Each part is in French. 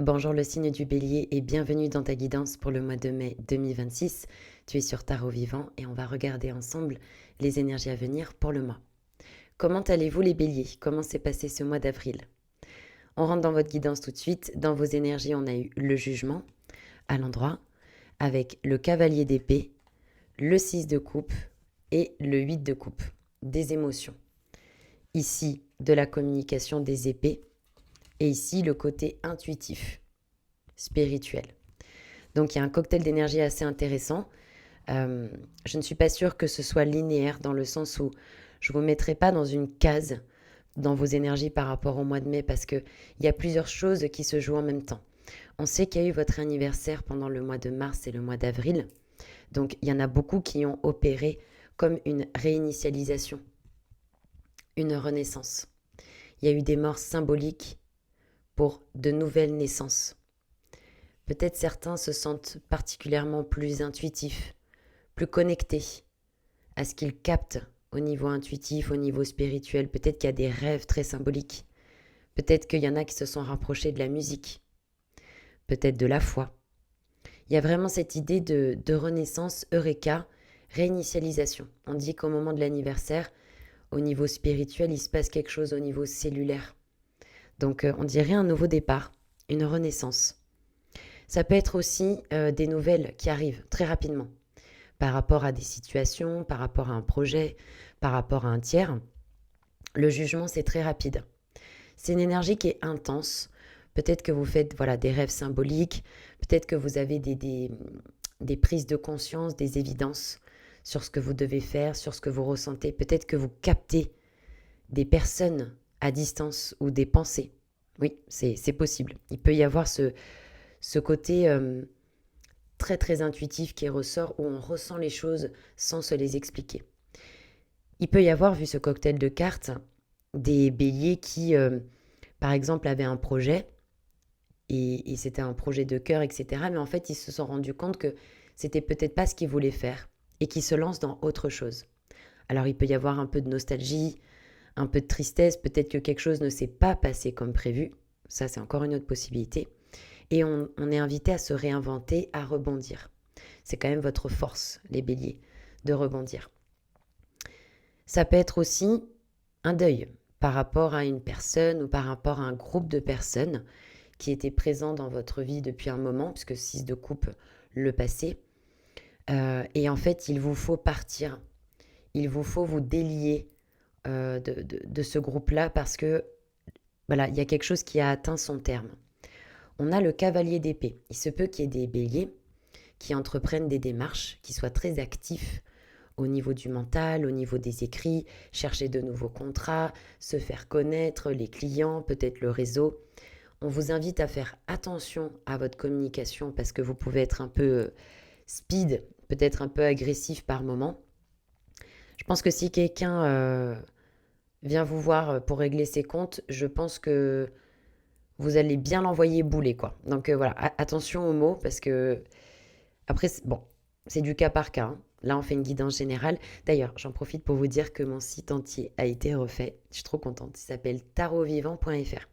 Bonjour le signe du bélier et bienvenue dans ta guidance pour le mois de mai 2026. Tu es sur Tarot Vivant et on va regarder ensemble les énergies à venir pour le mois. Comment allez-vous les béliers? Comment s'est passé ce mois d'avril? On rentre dans votre guidance tout de suite. Dans vos énergies, on a eu le jugement à l'endroit avec le cavalier d'épée, le 6 de coupe et le 8 de coupe. Des émotions. Ici, de la communication des épées et ici, le côté intuitif, spirituel. Donc il y a un cocktail d'énergie assez intéressant. Je ne suis pas sûre que ce soit linéaire dans le sens où je ne vous mettrai pas dans une case dans vos énergies par rapport au mois de mai parce qu'il y a plusieurs choses qui se jouent en même temps. On sait qu'il y a eu votre anniversaire pendant le mois de mars et le mois d'avril. Donc il y en a beaucoup qui ont opéré comme une réinitialisation, une renaissance. Il y a eu des morts symboliques pour de nouvelles naissances. Peut-être certains se sentent particulièrement plus intuitifs, plus connectés à ce qu'ils captent au niveau intuitif, au niveau spirituel. Peut-être qu'il y a des rêves très symboliques. Peut-être qu'il y en a qui se sont rapprochés de la musique. Peut-être de la foi. Il y a vraiment cette idée de renaissance, eureka, réinitialisation. On dit qu'au moment de l'anniversaire, au niveau spirituel, il se passe quelque chose au niveau cellulaire. Donc on dirait un nouveau départ, une renaissance. Ça peut être aussi des nouvelles qui arrivent très rapidement par rapport à des situations, par rapport à un projet, par rapport à un tiers. Le jugement, c'est très rapide. C'est une énergie qui est intense. Peut-être que vous faites des rêves symboliques, peut-être que vous avez des prises de conscience, des évidences sur ce que vous devez faire, sur ce que vous ressentez. Peut-être que vous captez des personnes à distance ou des pensées. Oui, c'est possible. Il peut y avoir ce côté très très intuitif qui ressort où on ressent les choses sans se les expliquer. Il peut y avoir, vu ce cocktail de cartes, des béliers qui, par exemple, avaient un projet et c'était un projet de cœur, etc. Mais en fait, ils se sont rendus compte que c'était peut-être pas ce qu'ils voulaient faire et qu'ils se lancent dans autre chose. Alors, il peut y avoir un peu de nostalgie, un peu de tristesse, peut-être que quelque chose ne s'est pas passé comme prévu. Ça, c'est encore une autre possibilité. Et on est invité à se réinventer, à rebondir. C'est quand même votre force, les béliers, de rebondir. Ça peut être aussi un deuil par rapport à une personne ou par rapport à un groupe de personnes qui étaient présents dans votre vie depuis un moment, puisque 6 de coupe, le passé. Et en fait, il vous faut partir. Il vous faut vous délier de ce groupe-là parce que il y a quelque chose qui a atteint son terme. On a le cavalier d'épée. Il se peut qu'il y ait des béliers qui entreprennent des démarches, qui soient très actifs au niveau du mental, au niveau des écrits, chercher de nouveaux contrats, se faire connaître, les clients, peut-être le réseau. On vous invite à faire attention à votre communication parce que vous pouvez être un peu speed, peut-être un peu agressif par moment. Je pense que si quelqu'un vient vous voir pour régler ses comptes, je pense que vous allez bien l'envoyer bouler, quoi. Donc voilà, attention aux mots parce que après, c'est du cas par cas, hein. Là, on fait une guidance générale. D'ailleurs, j'en profite pour vous dire que mon site entier a été refait. Je suis trop contente. Il s'appelle tarotvivant.fr.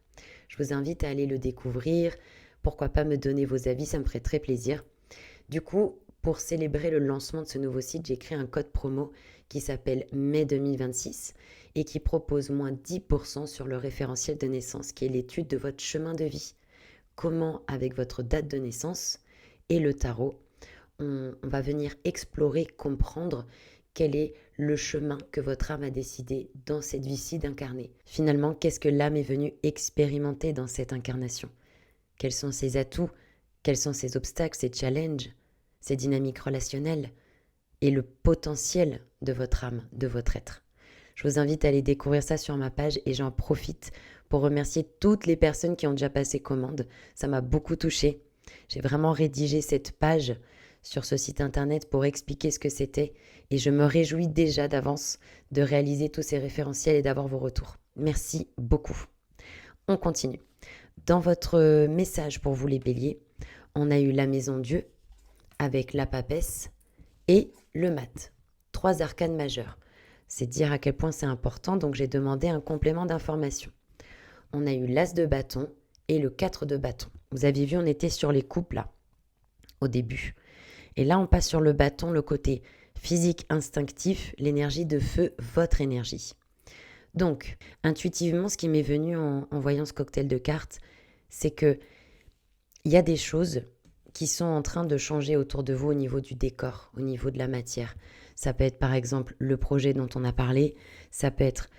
Je vous invite à aller le découvrir. Pourquoi pas me donner vos avis, ça me ferait très plaisir. Du coup, pour célébrer le lancement de ce nouveau site, j'ai créé un code promo qui s'appelle mai 2026 et qui propose moins 10% sur le référentiel de naissance, qui est l'étude de votre chemin de vie. Comment, avec votre date de naissance et le tarot, on va venir explorer, comprendre quel est le chemin que votre âme a décidé dans cette vie-ci d'incarner. Finalement, qu'est-ce que l'âme est venue expérimenter dans cette incarnation? Quels sont ses atouts? Quels sont ses obstacles, ses challenges, ses dynamiques relationnelles et le potentiel de votre âme, de votre être? Je vous invite à aller découvrir ça sur ma page et j'en profite pour remercier toutes les personnes qui ont déjà passé commande. Ça m'a beaucoup touchée. J'ai vraiment rédigé cette page sur ce site internet pour expliquer ce que c'était et je me réjouis déjà d'avance de réaliser tous ces référentiels et d'avoir vos retours. Merci beaucoup. On continue. Dans votre message pour vous les béliers, on a eu la maison Dieu avec la papesse et le mat. 3 arcanes majeurs. C'est dire à quel point c'est important, donc j'ai demandé un complément d'information. On a eu l'as de bâton et le 4 de bâton. Vous aviez vu, on était sur les coupes là, au début. Et là, on passe sur le bâton, le côté physique instinctif, l'énergie de feu, votre énergie. Donc, intuitivement, ce qui m'est venu en voyant ce cocktail de cartes, c'est que il y a des choses qui sont en train de changer autour de vous au niveau du décor, au niveau de la matière. Ça peut être par exemple le projet dont on a parlé, ça peut être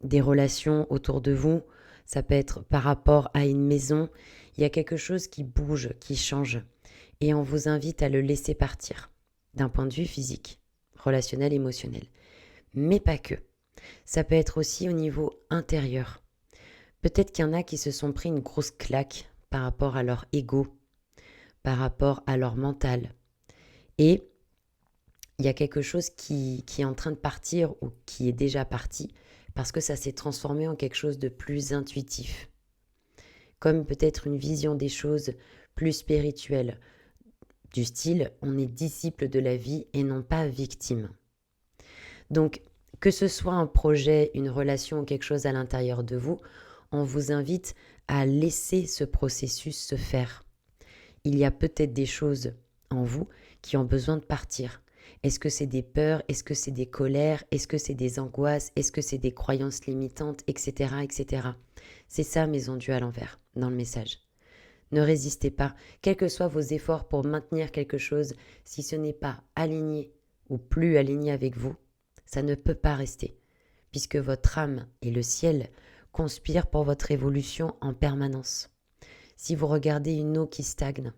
des relations autour de vous, ça peut être par rapport à une maison. Il y a quelque chose qui bouge, qui change. Et on vous invite à le laisser partir, d'un point de vue physique, relationnel, émotionnel. Mais pas que. Ça peut être aussi au niveau intérieur. Peut-être qu'il y en a qui se sont pris une grosse claque par rapport à leur ego, par rapport à leur mental. Et il y a quelque chose qui est en train de partir ou qui est déjà parti parce que ça s'est transformé en quelque chose de plus intuitif. Comme peut-être une vision des choses plus spirituelle, du style on est disciple de la vie et non pas victime. Donc, que ce soit un projet, une relation ou quelque chose à l'intérieur de vous, on vous invite à laisser ce processus se faire. Il y a peut-être des choses en vous qui ont besoin de partir. Est-ce que c'est des peurs? Est-ce que c'est des colères? Est-ce que c'est des angoisses? Est-ce que c'est des croyances limitantes? Etc. etc. C'est ça, maison Dieu à l'envers, dans le message. Ne résistez pas, quels que soient vos efforts pour maintenir quelque chose, si ce n'est pas aligné ou plus aligné avec vous, ça ne peut pas rester, puisque votre âme et le ciel conspirent pour votre évolution en permanence. Si vous regardez une eau qui stagne,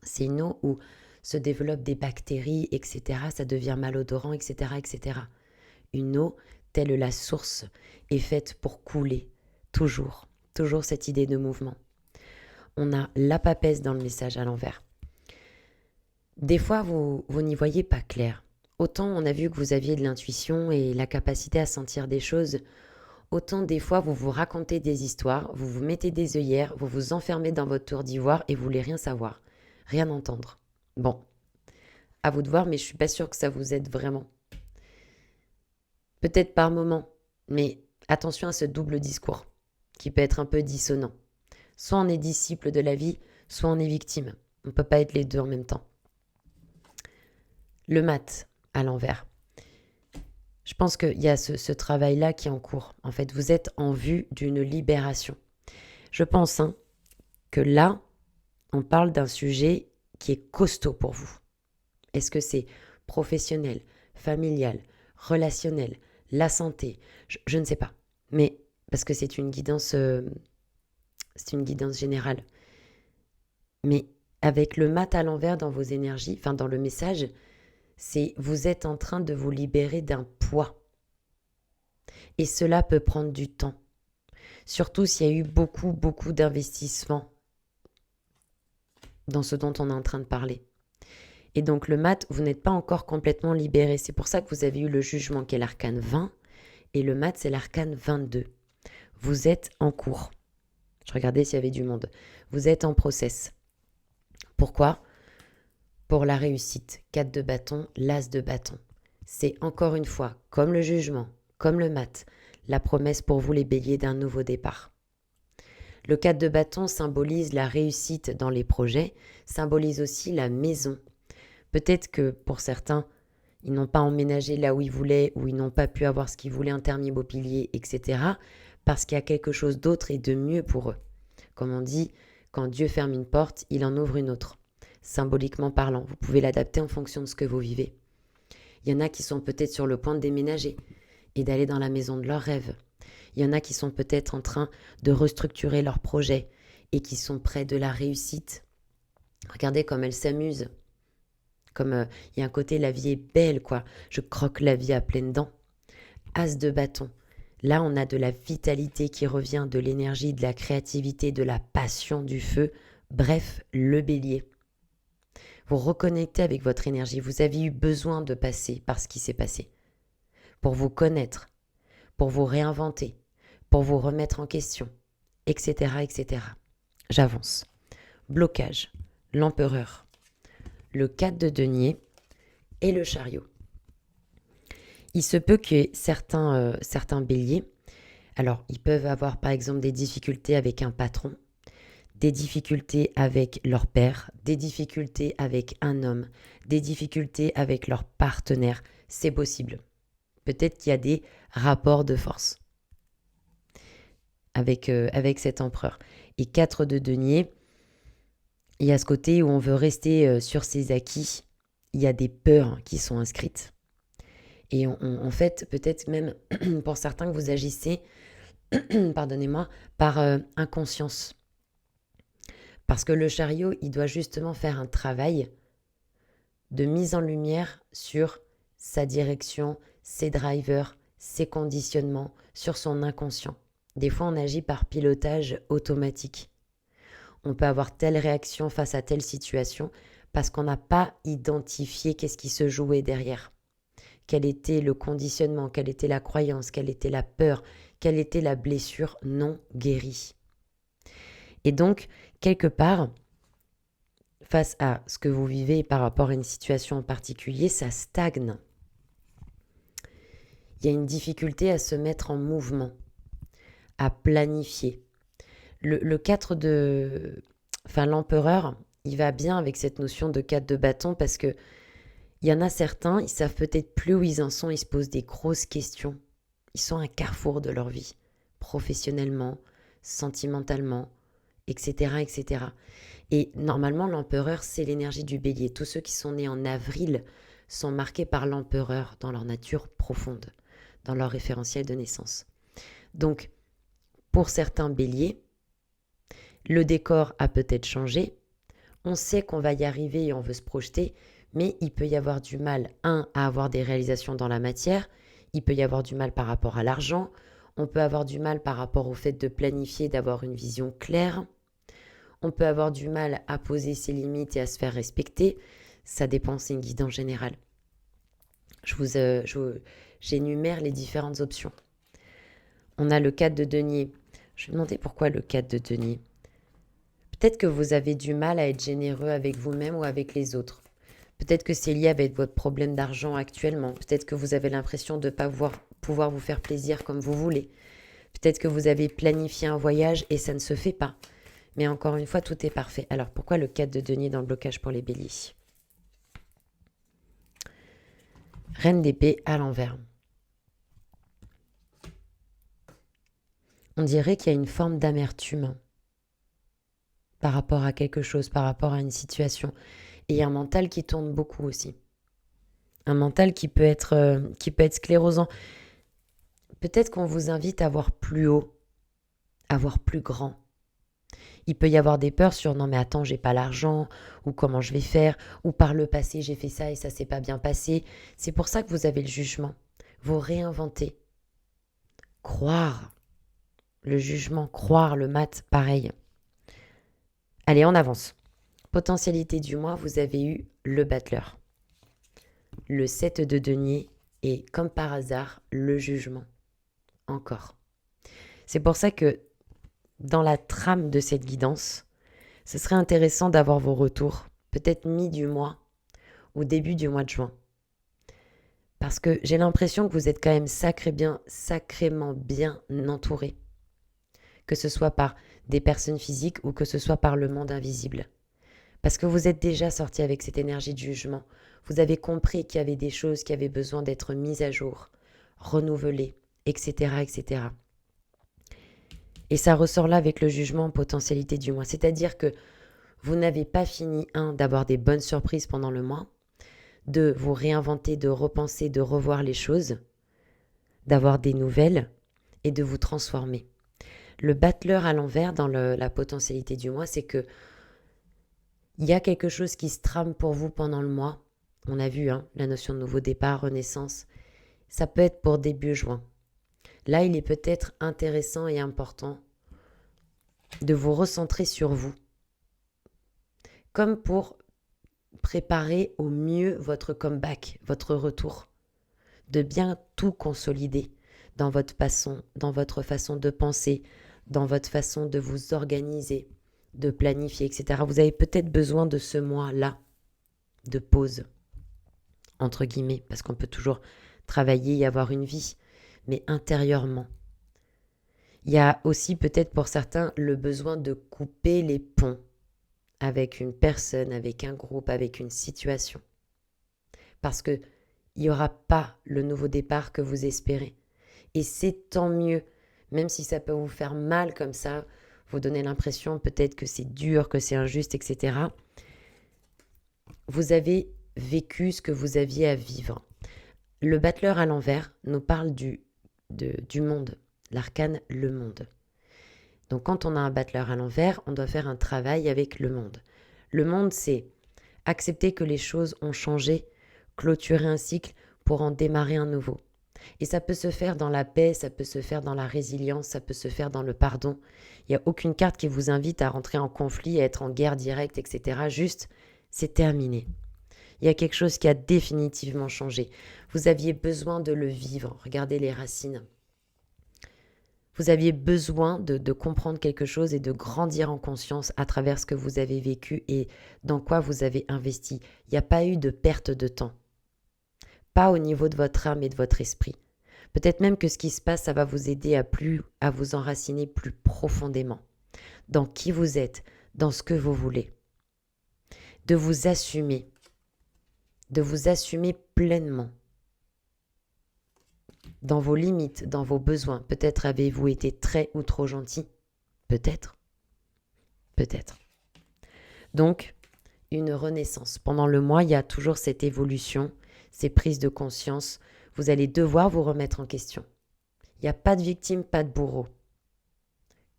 c'est une eau où se développent des bactéries, etc., ça devient malodorant, etc., etc. Une eau, telle la source, est faite pour couler, toujours cette idée de mouvement. On a la papesse dans le message à l'envers. Des fois, vous n'y voyez pas clair. Autant on a vu que vous aviez de l'intuition et la capacité à sentir des choses, autant des fois vous vous racontez des histoires, vous vous mettez des œillères, vous vous enfermez dans votre tour d'ivoire et vous voulez rien savoir, rien entendre. Bon, à vous de voir, mais je suis pas sûre que ça vous aide vraiment. Peut-être par moment, mais attention à ce double discours qui peut être un peu dissonant. Soit on est disciple de la vie, soit on est victime. On ne peut pas être les deux en même temps. Le mat à l'envers. Je pense qu'il y a ce travail-là qui est en cours. En fait, vous êtes en vue d'une libération. Je pense que là, on parle d'un sujet qui est costaud pour vous. Est-ce que c'est professionnel, familial, relationnel, la santé? Je ne sais pas. Mais parce que c'est une guidance générale. Mais avec le mat à l'envers dans vos énergies, enfin dans le message, c'est vous êtes en train de vous libérer d'un poids. Et cela peut prendre du temps. Surtout s'il y a eu beaucoup d'investissements dans ce dont on est en train de parler. Et donc le mat, vous n'êtes pas encore complètement libéré. C'est pour ça que vous avez eu le jugement qui est l'arcane 20 et le mat c'est l'arcane 22. Vous êtes en cours. Je regardais s'il y avait du monde. Vous êtes en process. Pourquoi ? Pour la réussite. 4 de bâton, l'as de bâton. C'est encore une fois, comme le jugement, comme le mat, la promesse pour vous les béliers d'un nouveau départ. Le 4 de bâton symbolise la réussite dans les projets, symbolise aussi la maison. Peut-être que pour certains, ils n'ont pas emménagé là où ils voulaient, ou ils n'ont pas pu avoir ce qu'ils voulaient en termes immobiliers, etc. Parce qu'il y a quelque chose d'autre et de mieux pour eux. Comme on dit, quand Dieu ferme une porte, il en ouvre une autre. Symboliquement parlant, vous pouvez l'adapter en fonction de ce que vous vivez. Il y en a qui sont peut-être sur le point de déménager et d'aller dans la maison de leurs rêves. Il y en a qui sont peut-être en train de restructurer leurs projets et qui sont près de la réussite. Regardez comme elles s'amusent. Comme il y a un côté, la vie est belle, quoi. Je croque la vie à pleines dents. As de bâton. Là, on a de la vitalité qui revient, de l'énergie, de la créativité, de la passion, du feu. Bref, le bélier. Vous reconnectez avec votre énergie. Vous avez eu besoin de passer par ce qui s'est passé. Pour vous connaître, pour vous réinventer, pour vous remettre en question, etc., etc. J'avance. Blocage, l'empereur, le 4 de denier et le chariot. Il se peut que certains béliers Alors, ils peuvent avoir par exemple des difficultés avec un patron, des difficultés avec leur père, des difficultés avec un homme, des difficultés avec leur partenaire. C'est possible. Peut-être qu'il y a des rapports de force avec cet empereur. Et 4 de denier, il y a ce côté où on veut rester sur ses acquis. Il y a des peurs qui sont inscrites. Et en fait, peut-être même pour certains que vous agissez, pardonnez-moi, par inconscience. Parce que le chariot, il doit justement faire un travail de mise en lumière sur sa direction, ses drivers, ses conditionnements, sur son inconscient. Des fois, on agit par pilotage automatique. On peut avoir telle réaction face à telle situation parce qu'on n'a pas identifié qu'est-ce qui se jouait derrière. Quel était le conditionnement, quelle était la croyance, quelle était la peur, quelle était la blessure non guérie. Et donc, quelque part, face à ce que vous vivez par rapport à une situation en particulier, ça stagne. Il y a une difficulté à se mettre en mouvement, à planifier. Le 4 de... Enfin, l'empereur, il va bien avec cette notion de 4 de bâton parce que il y en a certains, ils savent peut-être plus où ils en sont, ils se posent des grosses questions. Ils sont à un carrefour de leur vie, professionnellement, sentimentalement, etc., etc. Et normalement, l'empereur, c'est l'énergie du bélier. Tous ceux qui sont nés en avril sont marqués par l'empereur dans leur nature profonde, dans leur référentiel de naissance. Donc, pour certains béliers, le décor a peut-être changé. On sait qu'on va y arriver et on veut se projeter, mais il peut y avoir du mal, à avoir des réalisations dans la matière. Il peut y avoir du mal par rapport à l'argent. On peut avoir du mal par rapport au fait de planifier, d'avoir une vision claire. On peut avoir du mal à poser ses limites et à se faire respecter. Ça dépend, c'est une guide en général. J'énumère les différentes options. On a le 4 de denier. Je vais demander pourquoi le 4 de denier. Peut-être que vous avez du mal à être généreux avec vous-même ou avec les autres. Peut-être que c'est lié avec votre problème d'argent actuellement. Peut-être que vous avez l'impression de ne pas pouvoir vous faire plaisir comme vous voulez. Peut-être que vous avez planifié un voyage et ça ne se fait pas. Mais encore une fois, tout est parfait. Alors pourquoi le 4 de denier dans le blocage pour les béliers? Reine d'épée à l'envers. On dirait qu'il y a une forme d'amertume par rapport à quelque chose, par rapport à une situation. Et il y a un mental qui tourne beaucoup aussi. Un mental qui peut être sclérosant. Peut-être qu'on vous invite à voir plus haut, à voir plus grand. Il peut y avoir des peurs sur non mais attends, j'ai pas l'argent, ou comment je vais faire, ou par le passé j'ai fait ça et ça s'est pas bien passé. C'est pour ça que vous avez le jugement. Vous réinventez. Croire. Le jugement, croire, le mat, pareil. Allez, on avance. Potentialité du mois, vous avez eu le battleur. Le 7 de denier et comme par hasard, le jugement. Encore. C'est pour ça que dans la trame de cette guidance, ce serait intéressant d'avoir vos retours, peut-être mi du mois ou début du mois de juin. Parce que j'ai l'impression que vous êtes quand même sacrément bien entouré. Que ce soit par des personnes physiques ou que ce soit par le monde invisible. Parce que vous êtes déjà sorti avec cette énergie de jugement. Vous avez compris qu'il y avait des choses qui avaient besoin d'être mises à jour, renouvelées, etc., etc. Et ça ressort là avec le jugement en potentialité du mois. C'est-à-dire que vous n'avez pas fini, d'avoir des bonnes surprises pendant le mois, de vous réinventer, de repenser, de revoir les choses, d'avoir des nouvelles et de vous transformer. Le battleur à l'envers dans la potentialité du mois, c'est que il y a quelque chose qui se trame pour vous pendant le mois. On a vu la notion de nouveau départ, renaissance. Ça peut être pour début juin. Là, il est peut-être intéressant et important de vous recentrer sur vous. Comme pour préparer au mieux votre comeback, votre retour. De bien tout consolider dans votre façon de penser, dans votre façon de vous organiser, de planifier, etc. Vous avez peut-être besoin de ce mois-là de pause, entre guillemets, parce qu'on peut toujours travailler et avoir une vie, mais intérieurement. Il y a aussi peut-être pour certains le besoin de couper les ponts avec une personne, avec un groupe, avec une situation. Parce qu'il n'y aura pas le nouveau départ que vous espérez. Et c'est tant mieux, même si ça peut vous faire mal comme ça, vous donner l'impression peut-être que c'est dur, que c'est injuste, etc. Vous avez vécu ce que vous aviez à vivre. Le battleur à l'envers nous parle du monde, l'arcane le monde. Donc quand on a un battleur à l'envers, on doit faire un travail avec le monde. Le monde, c'est accepter que les choses ont changé, clôturer un cycle pour en démarrer un nouveau. Et ça peut se faire dans la paix, ça peut se faire dans la résilience, ça peut se faire dans le pardon. Il n'y a aucune carte qui vous invite à rentrer en conflit, à être en guerre directe, etc. Juste, c'est terminé. Il y a quelque chose qui a définitivement changé. Vous aviez besoin de le vivre. Regardez les racines. Vous aviez besoin de comprendre quelque chose et de grandir en conscience à travers ce que vous avez vécu et dans quoi vous avez investi. Il n'y a pas eu de perte de temps. Pas au niveau de votre âme et de votre esprit. Peut-être même que ce qui se passe, ça va vous aider à vous enraciner plus profondément dans qui vous êtes, dans ce que vous voulez. De vous assumer pleinement dans vos limites, dans vos besoins. Peut-être avez-vous été très ou trop gentil. Peut-être. Donc, une renaissance. Pendant le mois, il y a toujours cette évolution, ces prises de conscience. Vous allez devoir vous remettre en question. Il n'y a pas de victime, pas de bourreau.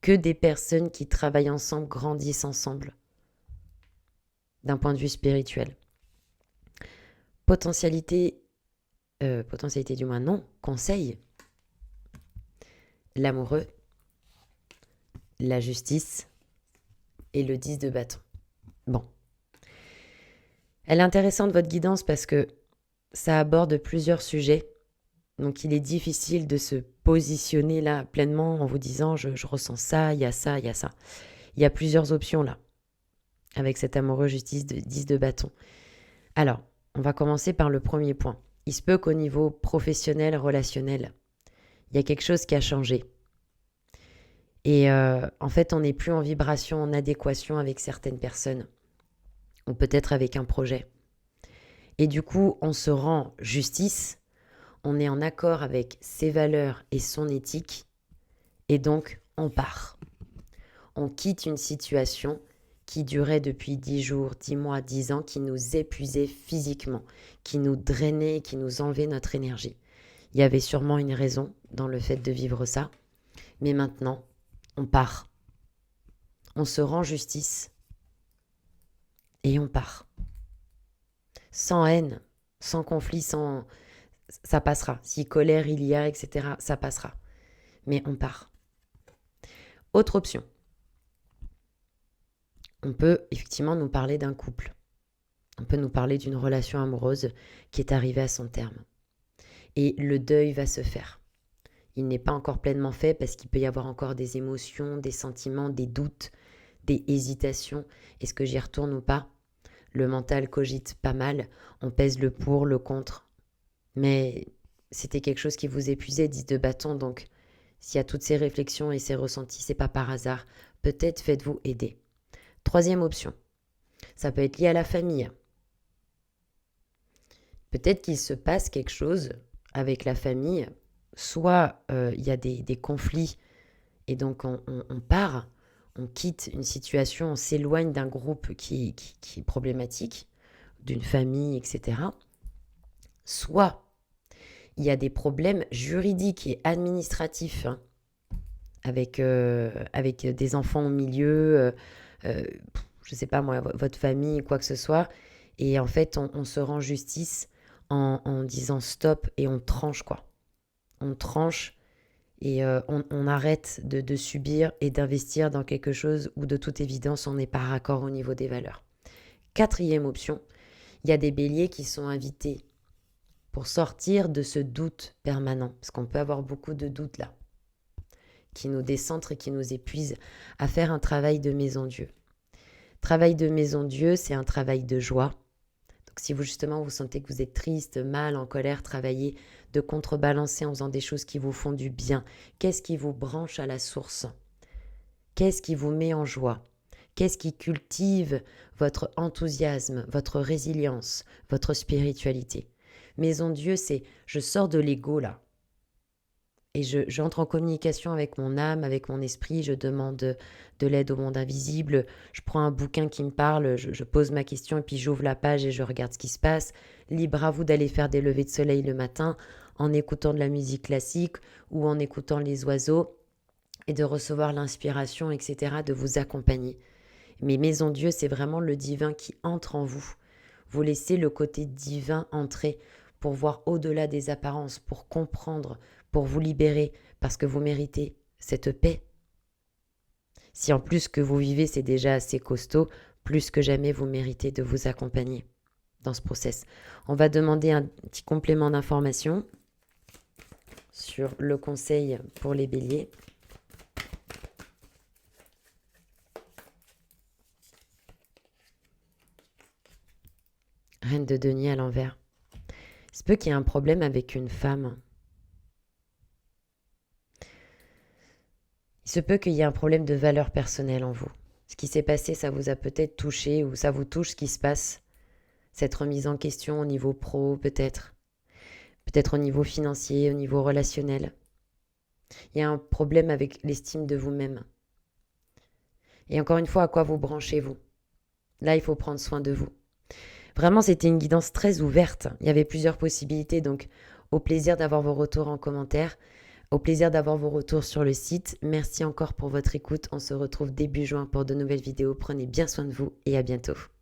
Que des personnes qui travaillent ensemble, grandissent ensemble. D'un point de vue spirituel. Potentialité du moins non, conseil. L'amoureux, la justice et le 10 de bâton. Bon. Elle est intéressante, votre guidance, parce que ça aborde plusieurs sujets. Donc, il est difficile de se positionner là pleinement en vous disant je ressens ça, il y a ça, il y a ça. Il y a plusieurs options là, avec cet amoureux justice de 10 de bâton. Alors, on va commencer par le premier point. Il se peut qu'au niveau professionnel, relationnel, il y a quelque chose qui a changé. Et en fait, on n'est plus en vibration, en adéquation avec certaines personnes, ou peut-être avec un projet. Et du coup, on se rend justice, on est en accord avec ses valeurs et son éthique, et donc on part. On quitte une situation qui durait depuis 10 jours, 10 mois, 10 ans, qui nous épuisait physiquement, qui nous drainait, qui nous enlevait notre énergie. Il y avait sûrement une raison dans le fait de vivre ça, mais maintenant, on part. On se rend justice et on part. Sans haine, sans conflit, ça passera. Si colère il y a, etc., ça passera. Mais on part. Autre option. On peut effectivement nous parler d'un couple. On peut nous parler d'une relation amoureuse qui est arrivée à son terme. Et le deuil va se faire. Il n'est pas encore pleinement fait parce qu'il peut y avoir encore des émotions, des sentiments, des doutes, des hésitations. Est-ce que j'y retourne ou pas ? Le mental cogite pas mal. On pèse le pour, le contre. Mais c'était quelque chose qui vous épuisait, 10 de bâton. Donc, s'il y a toutes ces réflexions et ces ressentis, c'est pas par hasard. Peut-être faites-vous aider. Troisième option. Ça peut être lié à la famille. Peut-être qu'il se passe quelque chose avec la famille. Soit il y a des conflits et donc on part, on quitte une situation, on s'éloigne d'un groupe qui est problématique, d'une famille, etc. Soit il y a des problèmes juridiques et administratifs avec des enfants au milieu, je ne sais pas moi, votre famille, quoi que ce soit. Et en fait, on se rend justice en disant stop et on tranche quoi. On tranche et on arrête de subir et d'investir dans quelque chose où de toute évidence on n'est pas raccord au niveau des valeurs. Quatrième option, il y a des béliers qui sont invités pour sortir de ce doute permanent, parce qu'on peut avoir beaucoup de doutes là, qui nous décentrent et qui nous épuisent, à faire un travail de maison Dieu. Travail de maison Dieu, c'est un travail de joie. Donc, si vous justement vous sentez que vous êtes triste, mal, en colère, travaillez de contrebalancer en faisant des choses qui vous font du bien. Qu'est-ce qui vous branche à la source? Qu'est-ce qui vous met en joie? Qu'est-ce qui cultive votre enthousiasme, votre résilience, votre spiritualité? Maison Dieu, c'est je sors de l'ego là. Et j'entre en communication avec mon âme, avec mon esprit, je demande de l'aide au monde invisible, je prends un bouquin qui me parle, je pose ma question et puis j'ouvre la page et je regarde ce qui se passe. Libre à vous d'aller faire des levées de soleil le matin en écoutant de la musique classique ou en écoutant les oiseaux et de recevoir l'inspiration, etc., de vous accompagner. Mais Maison Dieu, c'est vraiment le divin qui entre en vous. Vous laissez le côté divin entrer pour voir au-delà des apparences, pour comprendre, pour vous libérer, parce que vous méritez cette paix. Si en plus que vous vivez, c'est déjà assez costaud, plus que jamais, vous méritez de vous accompagner dans ce process. On va demander un petit complément d'information sur le conseil pour les béliers. Reine de denier à l'envers. Il se peut qu'il y ait un problème avec une femme. Il se peut qu'il y ait un problème de valeur personnelle en vous. Ce qui s'est passé, ça vous a peut-être touché ou ça vous touche ce qui se passe. Cette remise en question au niveau pro, peut-être. Peut-être au niveau financier, au niveau relationnel. Il y a un problème avec l'estime de vous-même. Et encore une fois, à quoi vous branchez-vous? Là, il faut prendre soin de vous. Vraiment, c'était une guidance très ouverte. Il y avait plusieurs possibilités, donc au plaisir d'avoir vos retours en commentaire, au plaisir d'avoir vos retours sur le site. Merci encore pour votre écoute. On se retrouve début juin pour de nouvelles vidéos. Prenez bien soin de vous et à bientôt.